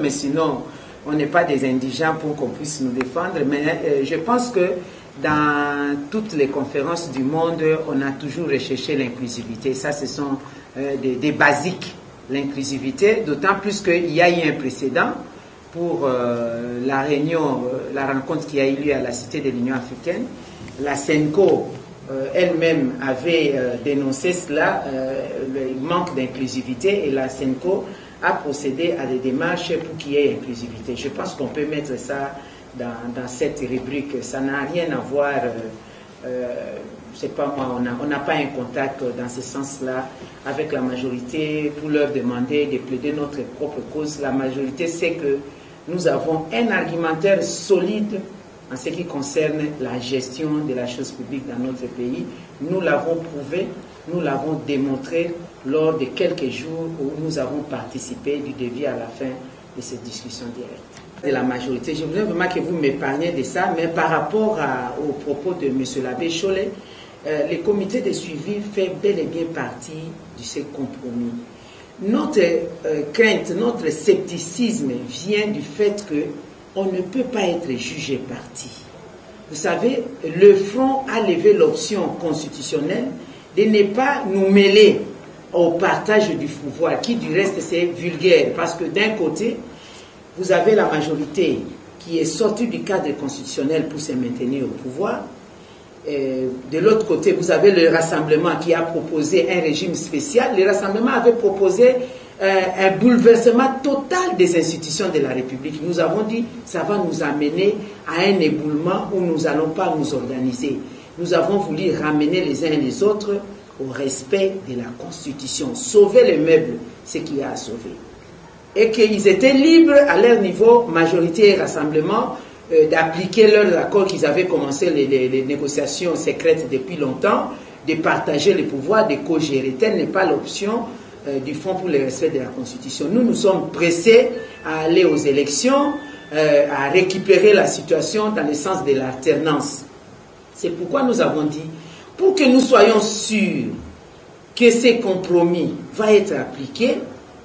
Mais sinon, on n'est pas des indigents pour qu'on puisse nous défendre. Mais je pense que dans toutes les conférences du monde, on a toujours recherché l'inclusivité. Ça, ce sont des basiques, l'inclusivité, d'autant plus qu'il y a eu un précédent pour la réunion, la rencontre qui a eu lieu à la Cité de l'Union africaine. La SENCO elle-même avait dénoncé cela, le manque d'inclusivité, et la SENCO a procédé à des démarches pour qu'il y ait inclusivité. Je pense qu'on peut mettre ça dans cette rubrique. Ça n'a rien à voir, c'est pas moi, on n'a pas un contact dans ce sens-là avec la majorité pour leur demander de plaider notre propre cause. La majorité sait que nous avons un argumentaire solide en ce qui concerne la gestion de la chose publique dans notre pays. Nous l'avons prouvé, nous l'avons démontré lors de quelques jours où nous avons participé du début à la fin de cette discussion directe. De la majorité, je voudrais vraiment que vous m'épargniez de ça, mais par rapport aux propos de M. l'abbé Cholet, le comité de suivi fait bel et bien partie de ce compromis. Notre crainte, notre scepticisme vient du fait qu'on ne peut pas être jugé parti. Vous savez, le Front a levé l'option constitutionnelle de ne pas nous mêler au partage du pouvoir, qui du reste c'est vulgaire, parce que d'un côté, vous avez la majorité qui est sortie du cadre constitutionnel pour se maintenir au pouvoir. De l'autre côté, vous avez le Rassemblement qui a proposé un régime spécial. Le Rassemblement avait proposé un bouleversement total des institutions de la République. Nous avons dit que ça va nous amener à un éboulement où nous n'allons pas nous organiser. Nous avons voulu ramener les uns et les autres au respect de la Constitution. Sauver les meubles, ce qu'il y a à sauver. Et qu'ils étaient libres à leur niveau, majorité et Rassemblement, d'appliquer leurs accords qu'ils avaient commencé les négociations secrètes depuis longtemps, de partager le pouvoir, de co-gérer. Telle n'est pas l'option du Front pour le respect de la Constitution. Nous sommes pressés à aller aux élections, à récupérer la situation dans le sens de l'alternance. C'est pourquoi nous avons dit, pour que nous soyons sûrs que ces compromis vont être appliqués,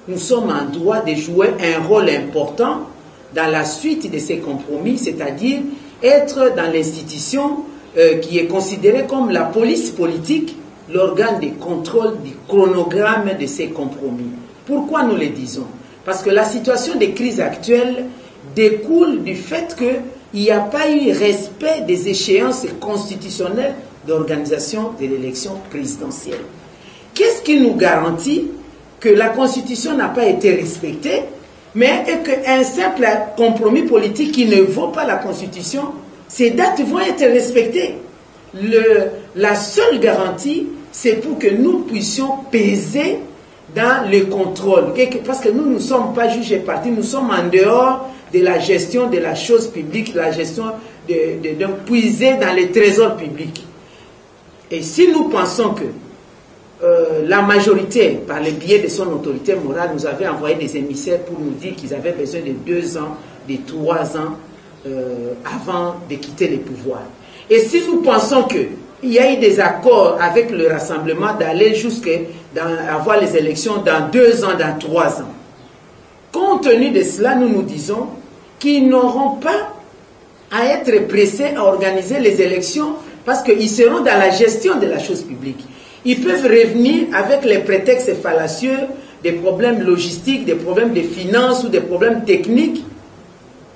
nous sommes en droit de jouer un rôle important dans la suite de ces compromis, c'est-à-dire être dans l'institution qui est considérée comme la police politique, l'organe de contrôle du chronogramme de ces compromis. Pourquoi nous le disons? Parce que la situation de crise actuelle découle du fait qu'il n'y a pas eu respect des échéances constitutionnelles d'organisation de l'élection présidentielle. Qu'est-ce qui nous garantit que la Constitution n'a pas été respectée, mais qu'un simple compromis politique qui ne vaut pas la Constitution, ces dates vont être respectées? La seule garantie, c'est pour que nous puissions peser dans le contrôle. Parce que nous ne sommes pas jugés partis, nous sommes en dehors de la gestion de la chose publique, la gestion de puiser dans les trésors publics. Et si nous pensons que la majorité, par le biais de son autorité morale, nous avait envoyé des émissaires pour nous dire qu'ils avaient besoin de 2 ans, de 3 ans avant de quitter le pouvoir. Et si nous pensons qu'il y a eu des accords avec le Rassemblement d'aller jusqu'à avoir les élections dans 2 ans, dans 3 ans, compte tenu de cela, nous nous disons qu'ils n'auront pas à être pressés à organiser les élections parce qu'ils seront dans la gestion de la chose publique. Ils peuvent revenir avec les prétextes fallacieux des problèmes logistiques, des problèmes de finances ou des problèmes techniques,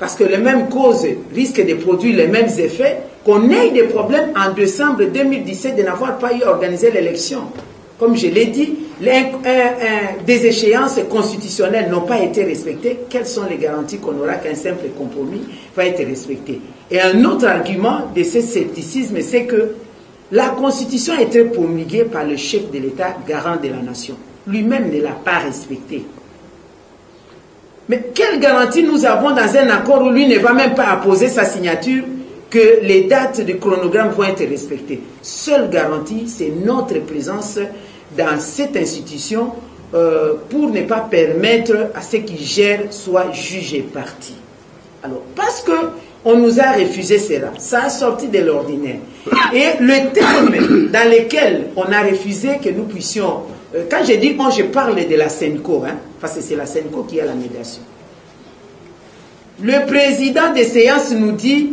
parce que les mêmes causes risquent de produire les mêmes effets, qu'on ait des problèmes en décembre 2017 de n'avoir pas eu à organiser l'élection. Comme je l'ai dit, des échéances constitutionnelles n'ont pas été respectées. Quelles sont les garanties qu'on aura qu'un simple compromis va être respecté? Et un autre argument de ce scepticisme, c'est que la Constitution a été promulguée par le chef de l'État, garant de la nation. Lui-même ne l'a pas respectée. Mais quelle garantie nous avons dans un accord où lui ne va même pas apposer sa signature que les dates de chronogramme vont être respectées? Seule garantie, c'est notre présence dans cette institution pour ne pas permettre à ceux qui gèrent soient jugés partis. Alors, parce que on nous a refusé cela, ça a sorti de l'ordinaire. Et le terme dans lequel on a refusé que nous puissions... quand je dis on, je parle de la SENCO, hein, parce que c'est la SENCO qui a la médiation. Le président des séances nous dit,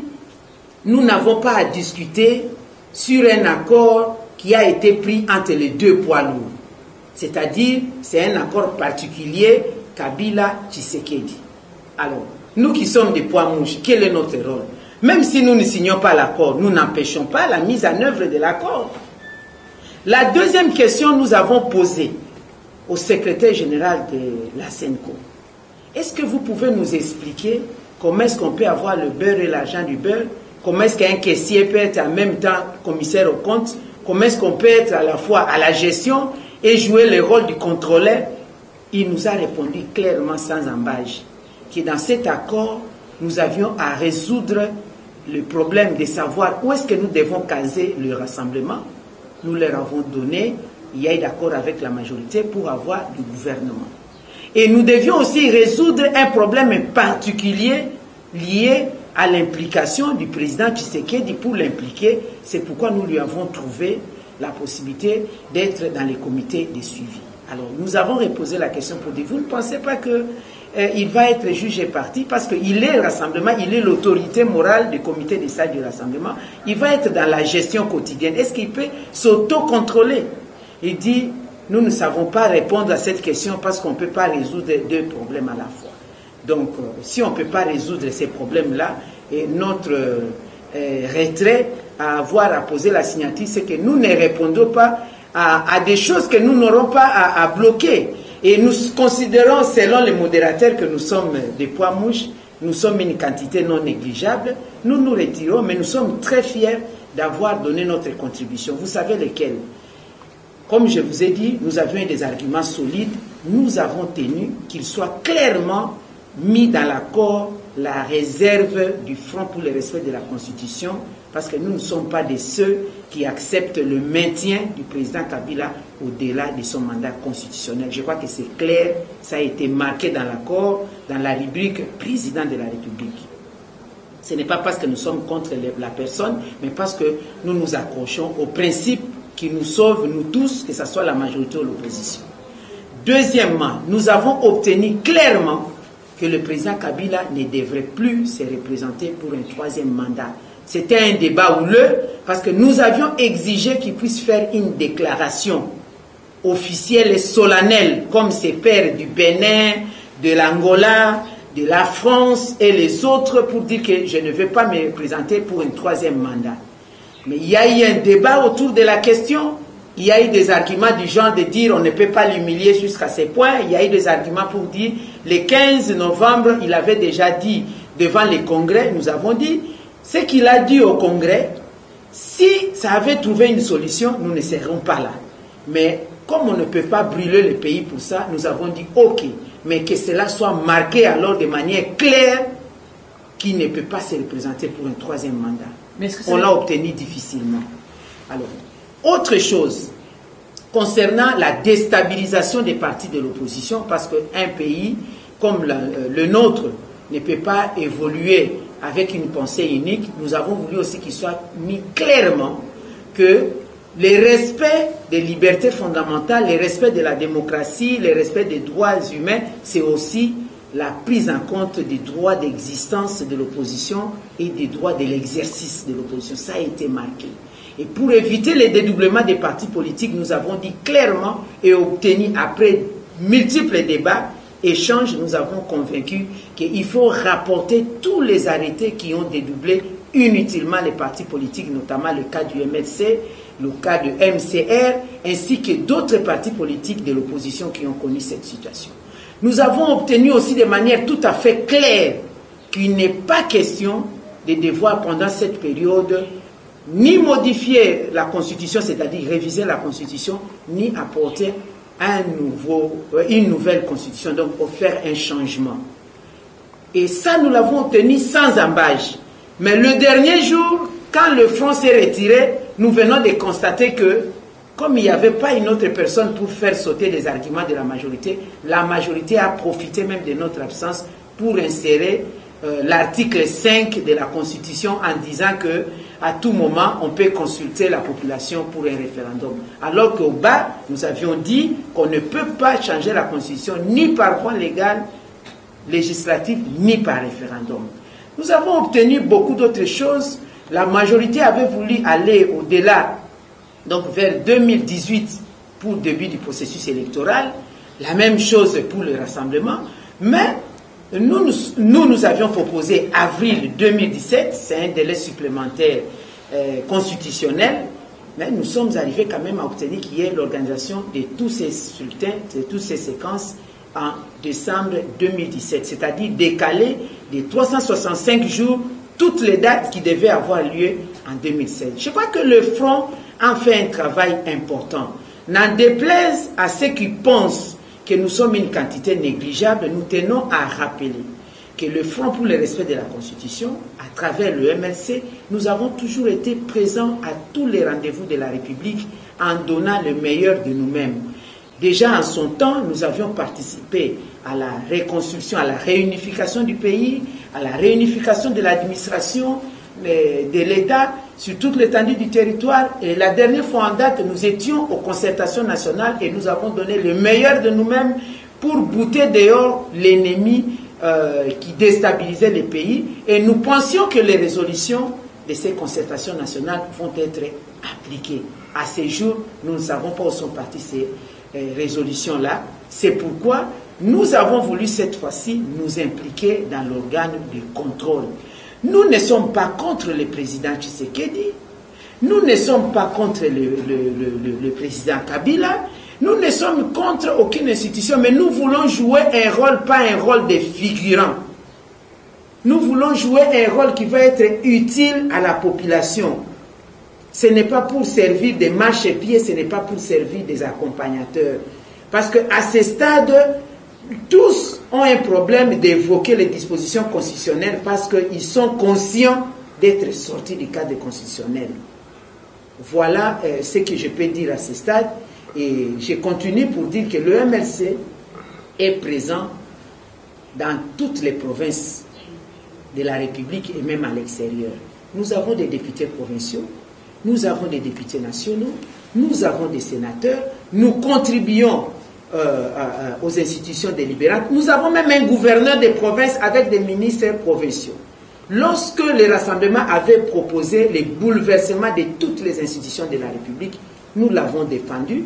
nous n'avons pas à discuter sur un accord qui a été pris entre les deux poids lourds. C'est-à-dire, c'est un accord particulier, Kabila-Tshisekedi. Alors, nous qui sommes des poids mouches, quel est notre rôle? Même si nous ne signons pas l'accord, nous n'empêchons pas la mise en œuvre de l'accord. La deuxième question, nous avons posée au secrétaire général de la SENCO. Est-ce que vous pouvez nous expliquer comment est-ce qu'on peut avoir le beurre et l'argent du beurre? Comment est-ce qu'un caissier peut être en même temps commissaire au compte? Comment est-ce qu'on peut être à la fois à la gestion et jouer le rôle du contrôleur? Il nous a répondu clairement sans embâche que dans cet accord, nous avions à résoudre le problème de savoir où est-ce que nous devons caser le rassemblement. Nous leur avons donné, il y a eu d'accord avec la majorité pour avoir le gouvernement. Et nous devions aussi résoudre un problème particulier lié à l'implication du président Tshisekedi. Pour l'impliquer, c'est pourquoi nous lui avons trouvé la possibilité d'être dans les comités de suivi. Alors, nous avons reposé la question pour dire, vous ne pensez pas qu'il va être jugé parti parce qu'il est rassemblement, il est l'autorité morale du comité des salles du rassemblement, il va être dans la gestion quotidienne. Est-ce qu'il peut s'auto-contrôler? Il dit, nous ne savons pas répondre à cette question parce qu'on ne peut pas résoudre deux problèmes à la fois. Donc, si on ne peut pas résoudre ces problèmes-là, et notre retrait à avoir à poser la signature, c'est que nous ne répondons pas à des choses que nous n'aurons pas à bloquer. Et nous considérons, selon les modérateurs, que nous sommes des poids mouches, nous sommes une quantité non négligeable. Nous nous retirons, mais nous sommes très fiers d'avoir donné notre contribution. Vous savez lesquels? Comme je vous ai dit, nous avions des arguments solides. Nous avons tenu qu'il soit clairement mis dans l'accord la réserve du Front pour le respect de la Constitution, parce que nous ne sommes pas de ceux qui acceptent le maintien du président Kabila au-delà de son mandat constitutionnel. Je crois que c'est clair, ça a été marqué dans l'accord, dans la rubrique président de la République. Ce n'est pas parce que nous sommes contre la personne, mais parce que nous nous accrochons aux principes qui nous sauvent, nous tous, que ce soit la majorité ou l'opposition. Deuxièmement, nous avons obtenu clairement que le président Kabila ne devrait plus se représenter pour un troisième mandat. C'était un débat houleux parce que nous avions exigé qu'il puisse faire une déclaration officielle et solennelle comme ses pairs du Bénin, de l'Angola, de la France et les autres pour dire que je ne veux pas me représenter pour un troisième mandat. Mais il y a eu un débat autour de la question. Il y a eu des arguments du genre de dire on ne peut pas l'humilier jusqu'à ce point. Il y a eu des arguments pour dire le 15 novembre, il avait déjà dit devant les congrès, nous avons dit, ce qu'il a dit au congrès, si ça avait trouvé une solution, nous ne serions pas là. Mais comme on ne peut pas brûler le pays pour ça, nous avons dit ok, mais que cela soit marqué alors de manière claire qu'il ne peut pas se représenter pour un troisième mandat. On l'a obtenu difficilement. Alors, autre chose, concernant la déstabilisation des partis de l'opposition, parce qu'un pays comme le nôtre ne peut pas évoluer avec une pensée unique, nous avons voulu aussi qu'il soit mis clairement que le respect des libertés fondamentales, le respect de la démocratie, le respect des droits humains, c'est aussi la prise en compte des droits d'existence de l'opposition et des droits de l'exercice de l'opposition. Ça a été marqué. Et pour éviter le dédoublement des partis politiques, nous avons dit clairement et obtenu après multiples débats, échanges, nous avons convaincu qu'il faut rapporter tous les arrêtés qui ont dédoublé inutilement les partis politiques, notamment le cas du MLC, le cas de MCR, ainsi que d'autres partis politiques de l'opposition qui ont connu cette situation. Nous avons obtenu aussi de manière tout à fait claire qu'il n'est pas question de devoir pendant cette période ni modifier la Constitution, c'est-à-dire réviser la Constitution, ni apporter une nouvelle Constitution, donc pour faire un changement. Et ça, nous l'avons obtenu sans embâche. Mais le dernier jour, quand le Front s'est retiré, nous venons de constater que, comme il n'y avait pas une autre personne pour faire sauter les arguments de la majorité a profité même de notre absence pour insérer l'article 5 de la Constitution en disant que à tout moment, on peut consulter la population pour un référendum. Alors qu'au bas, nous avions dit qu'on ne peut pas changer la Constitution ni par voie légale, législative ni par référendum. Nous avons obtenu beaucoup d'autres choses. La majorité avait voulu aller au-delà, donc vers 2018 pour le début du processus électoral. La même chose pour le rassemblement. Mais nous avions proposé avril 2017, c'est un délai supplémentaire constitutionnel. Mais nous sommes arrivés quand même à obtenir qu'il y ait l'organisation de tous ces scrutins, de toutes ces séquences en décembre 2017, c'est-à-dire décaler de 365 jours toutes les dates qui devaient avoir lieu en 2016. Je crois que le Front a fait un travail important. N'en déplaise à ceux qui pensent que nous sommes une quantité négligeable, nous tenons à rappeler que le Front pour le respect de la Constitution, à travers le MLC, nous avons toujours été présents à tous les rendez-vous de la République en donnant le meilleur de nous-mêmes. Déjà en son temps, nous avions participé à la reconstruction, à la réunification du pays, à la réunification de l'administration, de l'État sur toute l'étendue du territoire. Et la dernière fois en date, nous étions aux concertations nationales et nous avons donné le meilleur de nous-mêmes pour bouter dehors l'ennemi qui déstabilisait le pays. Et nous pensions que les résolutions de ces concertations nationales vont être appliquées. À ce jour, nous ne savons pas où sont parties ces résolutions-là. C'est pourquoi nous avons voulu cette fois-ci nous impliquer dans l'organe de contrôle. Nous ne sommes pas contre le président Tshisekedi, nous ne sommes pas contre le président Kabila, nous ne sommes contre aucune institution, mais nous voulons jouer un rôle, pas un rôle de figurant. Nous voulons jouer un rôle qui va être utile à la population. Ce n'est pas pour servir des marchepieds, ce n'est pas pour servir des accompagnateurs. Parce qu'à ce stade, tous ont un problème d'évoquer les dispositions constitutionnelles parce qu'ils sont conscients d'être sortis du cadre constitutionnel. Voilà ce que je peux dire à ce stade. Et je continue pour dire que le MLC est présent dans toutes les provinces de la République et même à l'extérieur. Nous avons des députés provinciaux, nous avons des députés nationaux, nous avons des sénateurs, nous contribuons aux institutions délibérantes. Nous avons même un gouverneur des provinces avec des ministres provinciaux. Lorsque le Rassemblement avait proposé le bouleversement de toutes les institutions de la République, nous l'avons défendu.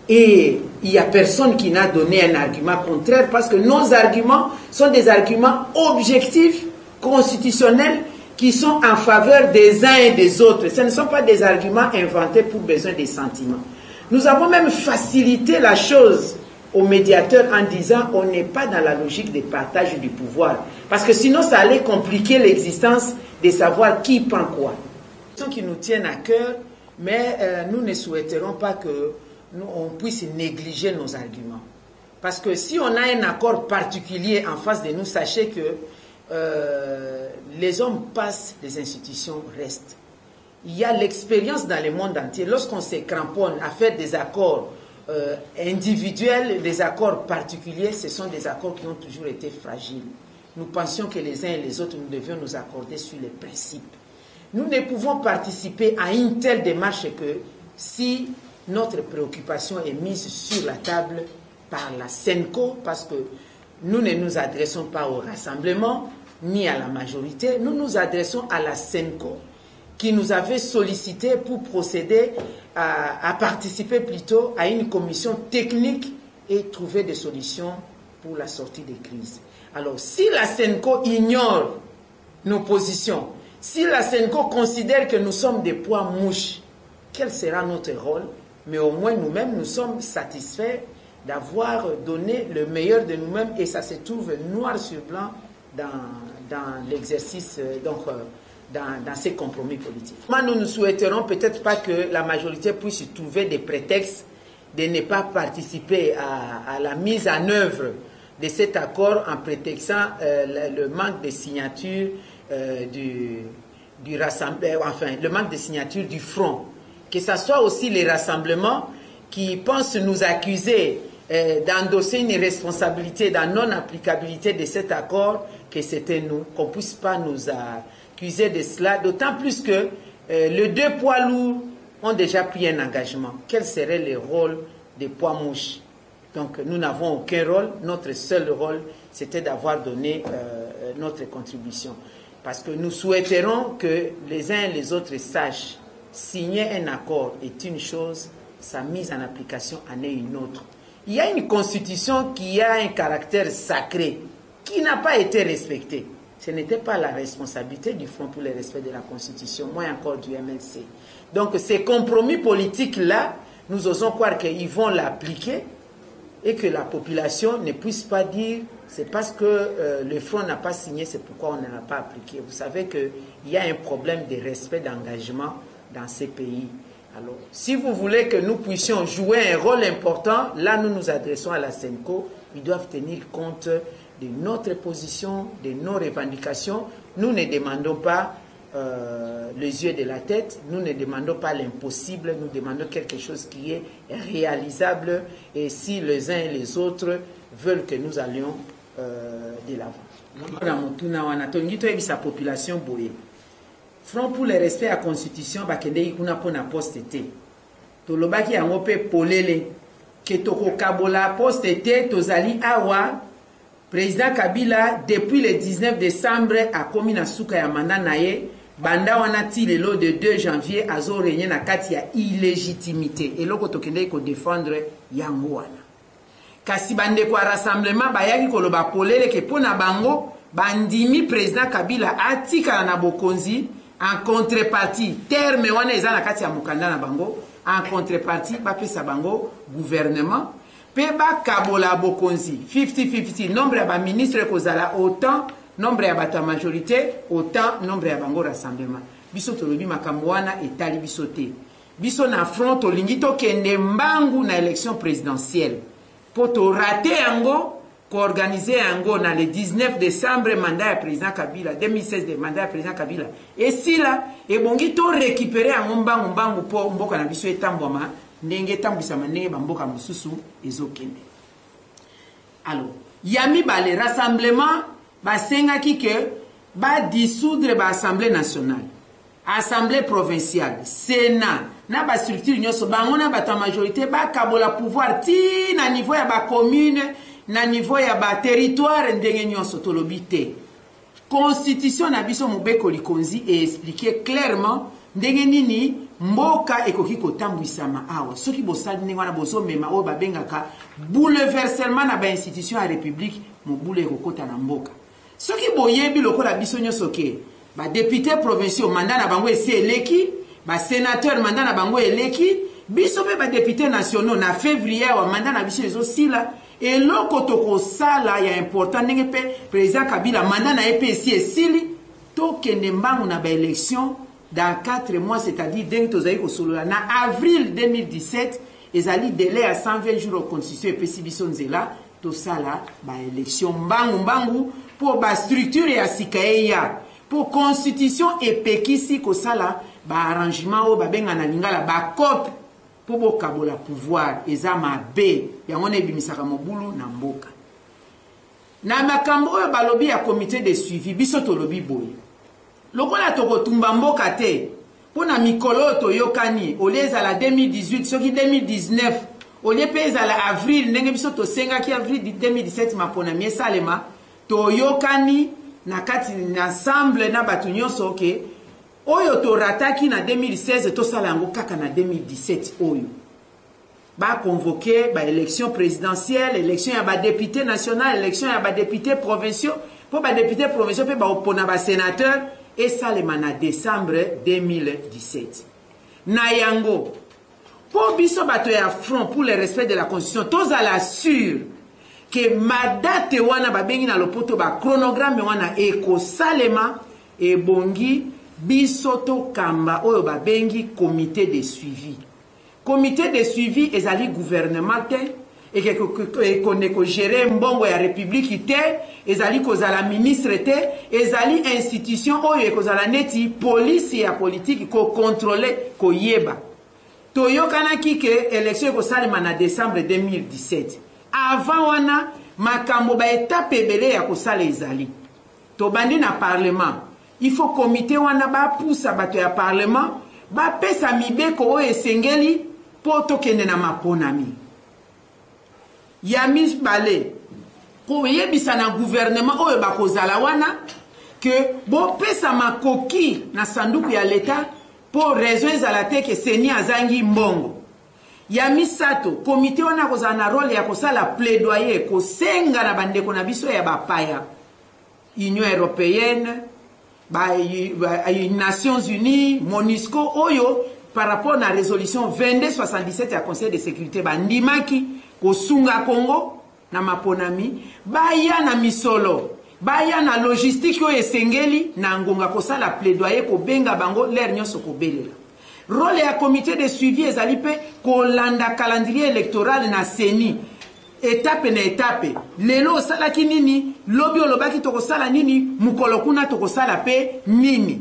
Et il n'y a personne qui n'a donné un argument contraire parce que nos arguments sont des arguments objectifs, constitutionnels, qui sont en faveur des uns et des autres. Ce ne sont pas des arguments inventés pour besoin des sentiments. Nous avons même facilité la chose aux médiateurs en disant on n'est pas dans la logique de partage du pouvoir. Parce que sinon ça allait compliquer l'existence de savoir qui prend quoi. Ce qui nous tiennent à cœur, mais nous ne souhaiterons pas que on puisse négliger nos arguments. Parce que si on a un accord particulier en face de nous, sachez que les hommes passent, les institutions restent. Il y a l'expérience dans le monde entier. Lorsqu'on se cramponne à faire des accords individuels, des accords particuliers, ce sont des accords qui ont toujours été fragiles. Nous pensions que les uns et les autres, nous devions nous accorder sur les principes. Nous ne pouvons participer à une telle démarche que si notre préoccupation est mise sur la table par la SENCO, parce que nous ne nous adressons pas au rassemblement, ni à la majorité, nous nous adressons à la SENCO, qui nous avait sollicité pour procéder à participer plutôt à une commission technique et trouver des solutions pour la sortie des crises. Alors, si la SENCO ignore nos positions, si la SENCO considère que nous sommes des poids mouches, quel sera notre rôle? Mais au moins nous-mêmes, nous sommes satisfaits d'avoir donné le meilleur de nous-mêmes et ça se trouve noir sur blanc dans l'exercice, donc dans ces compromis politiques. Moi, nous ne souhaiterons peut-être pas que la majorité puisse trouver des prétextes de ne pas participer à la mise en œuvre de cet accord en prétextant le manque de signature du rassemblement, enfin le manque de signature du front. Que ce soit aussi les rassemblements qui pensent nous accuser d'endosser une responsabilité dans la non-applicabilité de cet accord, que c'était nous, qu'on ne puisse pas nous accuser de cela, d'autant plus que les deux poids lourds ont déjà pris un engagement. Quel serait le rôle des poids mouches? Donc nous n'avons aucun rôle. Notre seul rôle, c'était d'avoir donné notre contribution. Parce que nous souhaiterons que les uns et les autres sachent, signer un accord est une chose, sa mise en application en est une autre. Il y a une constitution qui a un caractère sacré, qui n'a pas été respectée. Ce n'était pas la responsabilité du Front pour le respect de la constitution, moins encore du MLC. Donc ces compromis politiques-là, nous osons croire qu'ils vont l'appliquer et que la population ne puisse pas dire c'est parce que le Front n'a pas signé, c'est pourquoi on ne l'a pas appliqué. Vous savez qu'il y a un problème de respect d'engagement dans ces pays. Alors, si vous voulez que nous puissions jouer un rôle important, là nous nous adressons à la SENCO, ils doivent tenir compte de notre position, de nos revendications. Nous ne demandons pas les yeux de la tête, nous ne demandons pas l'impossible, nous demandons quelque chose qui est réalisable et si les uns et les autres veulent que nous allions de l'avant. Sa population boye. Front pour le respect à la constitution, bakende ikuna pona poste te. Tolobaki yango pe polele ke toko kabola poste te tozali awa. Président Kabila depuis le 19 décembre a commis na suka ya manda naye. Banda wana ti lelo de 2 janvier azo régner na kati ya illégitimité. Et loko tokende ko défendre yango wana. Kasi bande kwa rassemblement bayaki koloba polele ke pona bango bandimi président Kabila atika na bokonzi en contrepartie terme wana eza na kati ya mukanda na bango en contrepartie bapesa bango gouvernement pe bakabola bokonzi 50-50 nombre ya ba ministre kozala autant nombre ya bato ya majorité autant nombre ya bango rassemblement biso tolobi makambo wana etali biso te biso na front tolingi tokende mbangu na élection présidentielle po to rater yango co-organiser yango na le 19 décembre mandat ya président Kabila 2016 de mandat ya président Kabila et si là et bongi to récupérer yango mbangu po mboka na biso etambwama ndenge tambwisama ndenge bamboka mosusu ezokende. Alors yami ba le rassemblement basengaki ke ba dissoudre ba assemblée nationale, assemblée provinciale, sénat na ba structure nyonso bango na bato majorité ba kabola pouvoir ti na niveau ya ba commune na niveau ya ba territoire ndenge nyonso tolobi te. Constitution na biso mobeko likonzi et expliquer clairement ndenge nini mboka ekoki kotambwisama awa soki bosali ndenge wana bozomema oyo babengaka bouleversement na ba institution ya république mobule ekokota na mboka. Soki boyebi lokola biso nyonso ke ba député provinciaux mandat na bango esi eleki, ba sénateur mandat na bango eleki, biso pe ba député nationaux na février wa mandat na biso ezosila et loko toko sala ya important ndenge pe président Kabila mandat na EP esi esili tokende mbangu na ba élection dans 4 mois, c'est-à-dire dès que na avril 2017 ezali délai à 120 jours au constitution et pesibiso nzela to sala ba élection mbangu pour ba structure ya sikaeya pour constitution et pekisi ko sala ba arrangement o ba benga na lingala ba cop pour bo kabola pouvoir ezama be yango ne bimisaka mobulu na mboka na makambo oyo balobi ya comité de suivi biso to lobi boye lokola toko tumba mboka te pona mikolo toyokani oleza la 2018 soki 2019 olie peza la avril ndenge biso to senga ki avril 2017 mapona miesalema toyokani na kati ensemble na batu nyonso ke oyo to rataki na 2016 to sala yango kaka na 2017 oyo ba convoquer ba élection présidentielle, élection ya ba député national, élection ya ba député provinciaux, pour ba député provinciaux pe ba opona ba sénateur et ça le mana décembre 2017. Na yango pour biso bato ya front pour le respect de la constitution, tous à la sûr que ma date wana ba bengi na lopoto ba chronogramme wana eko salema et bongi biso to kamba oyo ba bengi comité de suivi. Comité de suivi ezali gouvernement te et qu'on gérer mbongo ya république te ezali kozala ministre te ezali institution oyo kozala neti police ya politique ko contrôler ko yeba toyokana kike élection ko salima na décembre 2017 avant wana makambo ba étape ebele ya ko sala ezali to bandi na parlement il faut comité wana ba poussa bato ya parlement ba pesa mibeko oyo esengeli po tokende na maponami ya mibale ko yebisa na gouvernement oyo bakozala wana que bo pesa makoki na sanduku ya leta pour raison ezala te ke seni azangi mbongo. Ya misato komite wana kozala na role ya kosala plaidoyer kosenga na bandeko na biso ya bapaya Union Européenne Nations Unies MONUSCO oyo par rapport na résolution 2277 ya Conseil de sécurité bandimaki kosunga Congo na maponami baya na misolo baya na logistique oyo esengeli na ngonga kosala plaidoyer kobenga bango l'air nyonso kobelela. Rôle ya comité de suivi ezali pe kolanda calendrier électoral na seni étape na étape. Lelo osalaki nini, lobi olobaki tokosala nini, mukolo kuna tokosala pe nini.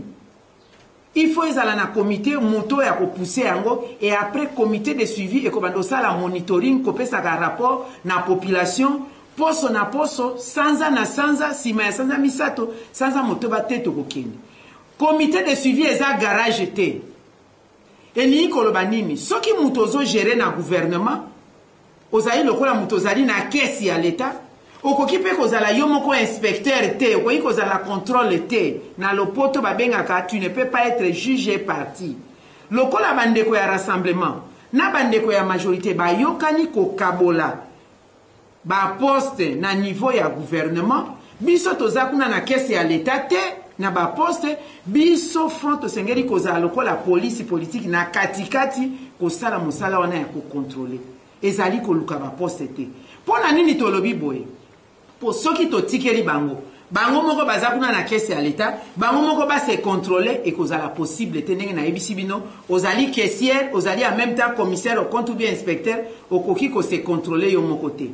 Il faut ezala na comité moto ya kopousser yango et après comité de suivi et kobando sala monitoring kopesa ka rapport na population poso na poso sanza na sanza sima ya sanza misato sanza moto bateto kokende. Comité de suivi eza garage te. Eni koloba nini soki moto zo gérer na gouvernement ozali lokola moto ozali na caisse ya l'État okoki pe kozala yo moko inspecteur te okoki kozala contrôle te na lopoto babengaka tu ne peux pas être jugé parti lokola bandeko ya rassemblement na bandeko ya majorité bayokani kokabola ba poste na niveau ya gouvernement biso toza kuna na caisse ya l'État te na ba poste biso front tosengeli kozala lokola police politique na katikati kosala mosala wana ya kokontrole ezali koluka ba poste te pona nini tolobi boye po soki totikeli bango moko baza kuna na caisse ya l'État bango moko ba se contrôler et kozala possible te ndenge na yebisi bino ozali caissière ozali en même temps commissaire au compte ou bien inspecteur okoki ko se contrôler yo moko te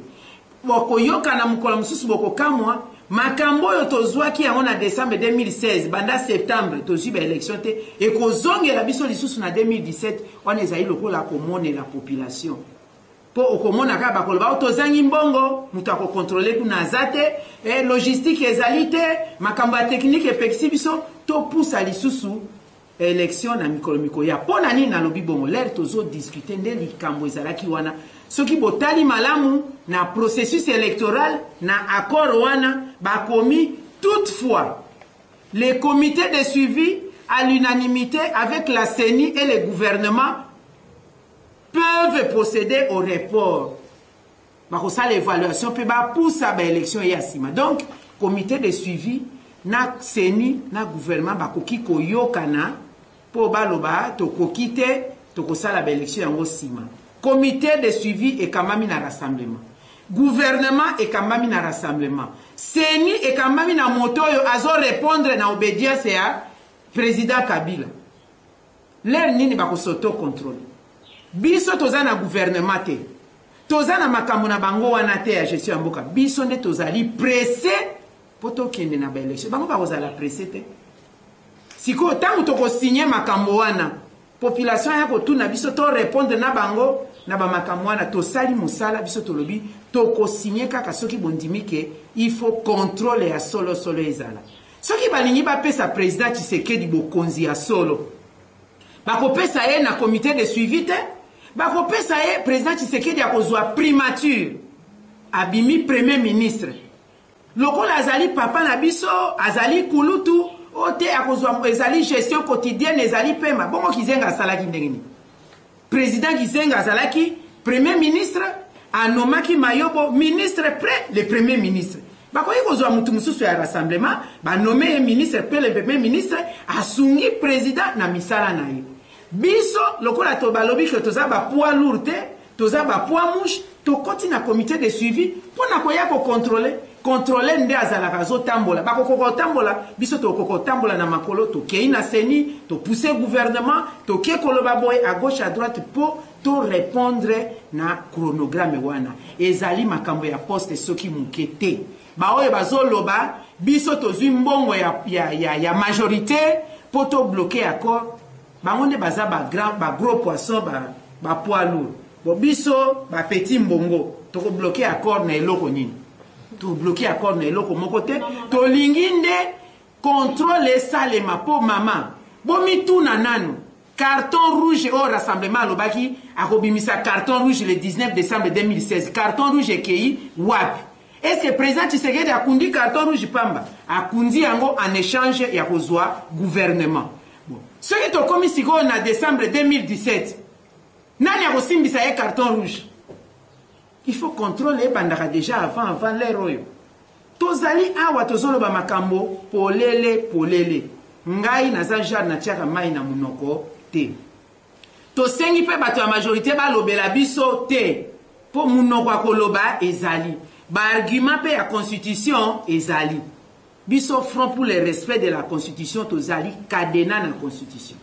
boko yoka na mukolo mususu boko kamwa makambo yo tozwaki yango na décembre 2016 banda septembre tozwi ba élection te et kozongela biso lisusu na 2017 wana ezali lokola komone la population po okomona ka bakoloba tozangi mbongo mutu akokontrole kuna azate logistique ezali te makambo ya technique epekisi biso topusa lisusu élection na mikolo mikoya pona nini nalobi bongo l'air tozo discuter nde likambo ezalaki wana soki botali malamu na processus électoral na accord wana bakomi toutefois les comités de suivi à l'unanimité avec la CENI et le gouvernement peuvent procéder au report. Bakosala l'évaluation pe ba poussa ba élection ya sima. Donc comité de suivi na CENI na gouvernement bakoki koyokana po baloba tokoki te tokosala ba élection yango sima. Comité de suivi et kamami na rassemblement. Gouvernement et kamami na rassemblement. CENI et kamami na moto yo azo répondre na obédience ya président Kabila. L'air nini bakosoto contrôle. Biso toza na gouvernement te. Toza na makambo na bango wana te ya gestion ya mboka. Biso nde tozali pressé poto kende na ba élection. Bango bakozala pressé te. Siko tangu toko signer makambo wana population ya kotuna biso to répondre na bango na ba makambo wana to sali musala biso tolobi toko signer kaka soki bondimi ke il faut contrôle ya solo ezala. Soki balingi ba pesa président Tshisekedi bokonzi ya solo. Bakopesa ye na comité de suivi te bakopesa ye président Tshisekedi akozwa primature abimi premier ministre lokola azali papa na biso azali kulutu ote akozwa ezali gestion quotidienne ezali pema bongo Kizenga asalaki ndenge président Kizenga azalaki premier ministre anomaki Mayobo ministre près le premier ministre bakoki kozwa mutu mususu ya rassemblement banome ministre près le premier ministre asungi président na misala na ye biso lokola to balobi que toza ba poids lourd te toza ba poids mouche to koti na comité de suivi pona koya ko contrôler nde azalaka zo tambola bakoko tambola biso to koko tambola na makolo to kei na CENI to pousser gouvernement to ke koloba boy à gauche à droite pour to répondre na chronogramme wana ezali makambo ya poste soki mukete ba oyo bazoloba biso to zwi mbongo ya majorité pour to bloquer accord bangonde baza ba gros poisson ba poids lourd bo biso ba petit mbongo to ko bloquer accord na eloko nini to bloquer accord na eloko moko te to linginde contrôler salema po mama bo mituna nanu carton rouge au rassemblement alobaki akobimisa carton rouge le 19 décembre 2016 carton rouge ekei wapi est-ce que président Tshisekedi akundi carton rouge pamba akundi yango en échange ya kozwa gouvernement bon ce qui to komi siko na décembre 2017 nani akosimbisa ye carton rouge il faut contrôler bandaka déjà avant l'heure oyo tozali awa tozoloba makambo polele ngai naza genre na tiaka mai na munoko te tosengi pe bato ya majorité balobela biso te po munoko akoloba ezali ba argument pe ya constitution ezali biso front pour le respect de la constitution tozali kadena na constitution